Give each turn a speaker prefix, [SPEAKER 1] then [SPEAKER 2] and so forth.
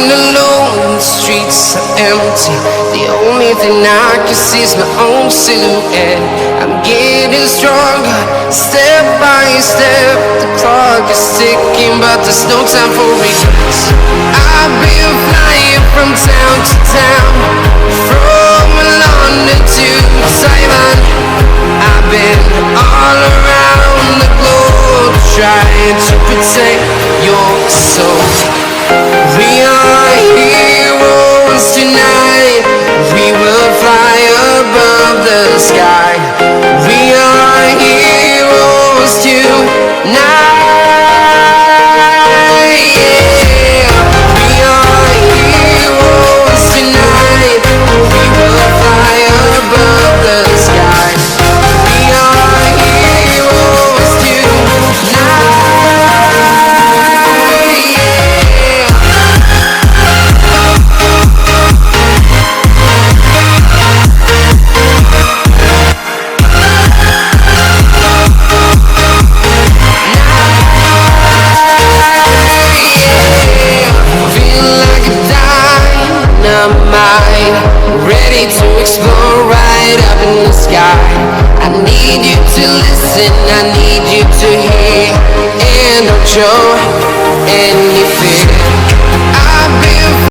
[SPEAKER 1] alone, the streets are empty. The only thing I can see is my own silhouette. I'm getting stronger, step by step. The clock is ticking, but there's no time for regrets. I've been flying from town to town, from London to Taiwan. I've been all around the globe, trying to protect your soul. We are heroes tonight. We will fly above the sky. We are heroes tonight. Yeah. We are heroes tonight. We will fly above the sky. We are heroes tonight. Ready to explore right up in the sky. I need you to listen, I need you to hear, and don't show any fear. I've been